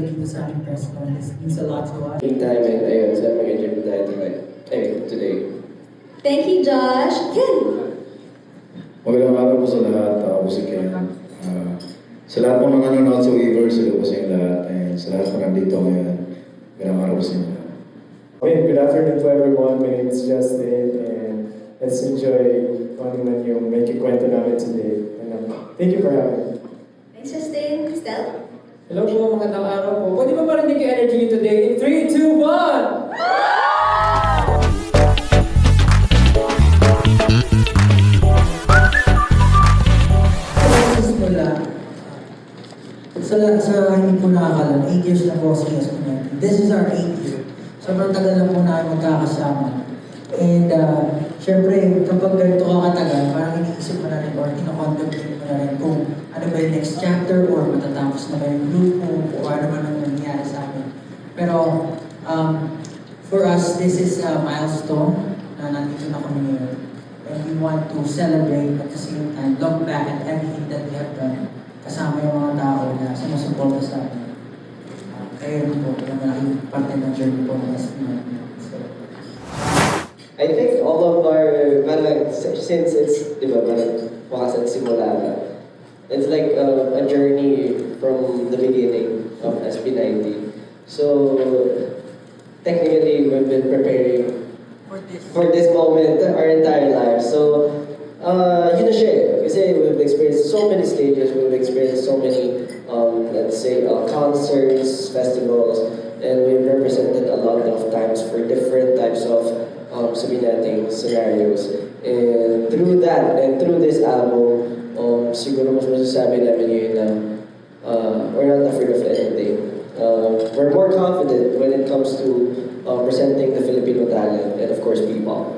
dito sa aming press con. This means a lot to us. Time and ayun, sa mag-interview tayo today. Thank you, Josh. Ken! Magandang araw po sa lahat. Ako po si Ken. Sa lahat po ng nanonood sa Weavers, hello po sa inyo lahat. And sa lahat po nandito ngayon, magandang araw po sa inyo lahat. Okay, good afternoon to everyone. My name is Justin and let's enjoy kung ano man yung may kikwento namin today. And thank you for having me. Thanks, Justin. Stel? Hello po, magandang araw po. Pwede ba marinig yung energy niyo today? In 3, 2, 1! Sa simula, sa hindi po nakakalam, 8 years na po sa SB19. This is our 8th year. Sobrang tagal na po namin magkakasama. And syempre, kapag ganito ka katagal, parang iniisip mo na rin or kinocontemplate mo na rin kung ano ba yung next chapter or matatapos na ba yung group mo o ano ba nang nangyayari sa amin. Pero for us, this is a milestone na nandito na kami ngayon. And we want to celebrate at the same time, look back at everything that we have done kasama yung mga tao na sumusuporta sa atin. Kayo rin po, yung malaking parte ng journey po ng SB19. So, I think all of our, since it's, di ba, wakas at simula na, it's like a journey from the beginning of SB19. So, technically, we've been preparing for this moment our entire lives. So, yun na siya eh. Kasi we've experienced so many stages, we've experienced so many, let's say, concerts, festivals, and we've represented a lot of times for different types of sabihin natin, scenarios. And through that, and through this album, siguro mas masasabi namin yun na we're not afraid of anything. We're more confident when it comes to presenting the Filipino talent and of course P-pop.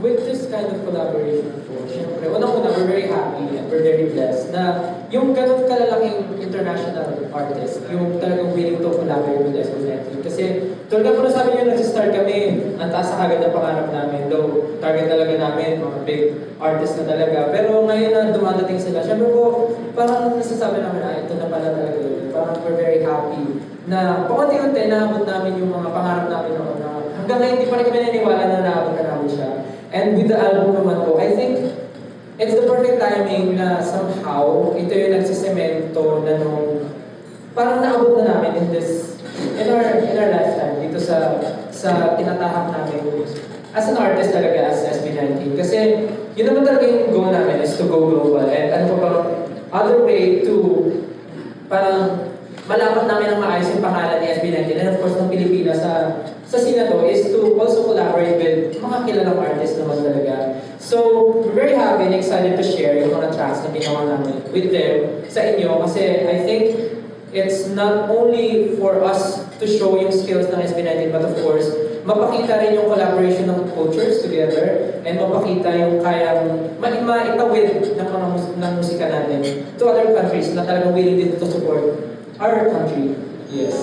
With this kind of collaboration po, syempre, unang-una, we're very happy and we're very blessed na yung ganun kalalaking international artist, yung talagang willing to collaborate with SB19. Kasi, tulad po na sabi nyo, nag-start kami, ang taas na kagad ng pangarap namin, though target talaga namin, mga big artist na talaga. Pero ngayon na dumadating sila, syempre po, parang nasasabi namin, ito na pala talaga yun. Parang we're very happy na pakunti-unti naabot namin yung mga pangarap namin noon na hanggang ngayon hindi pa rin kami naniniwala na naabot na namin siya. And with the album naman po, I think it's the perfect timing na somehow ito yung nagsisemento na nung parang naabot na namin in our lifetime dito sa tinatahak namin as an artist talaga, as SB19. Kasi yun naman talaga yung goal namin is to go global. And ano pa bang other way to parang malaman namin ang maayos yung pangalan ni SB19 and of course ng Pilipinas sa scene to is to also collaborate with mga kilalang artists naman talaga. So, we're very happy and excited to share yung mga tracks na ginawa namin with them sa inyo kasi I think it's not only for us to show yung skills ng SB19 but of course, mapakita rin yung collaboration ng cultures together and mapakita yung kayang maitawid ng musika natin to other countries na talagang willing din to support our country. Yes.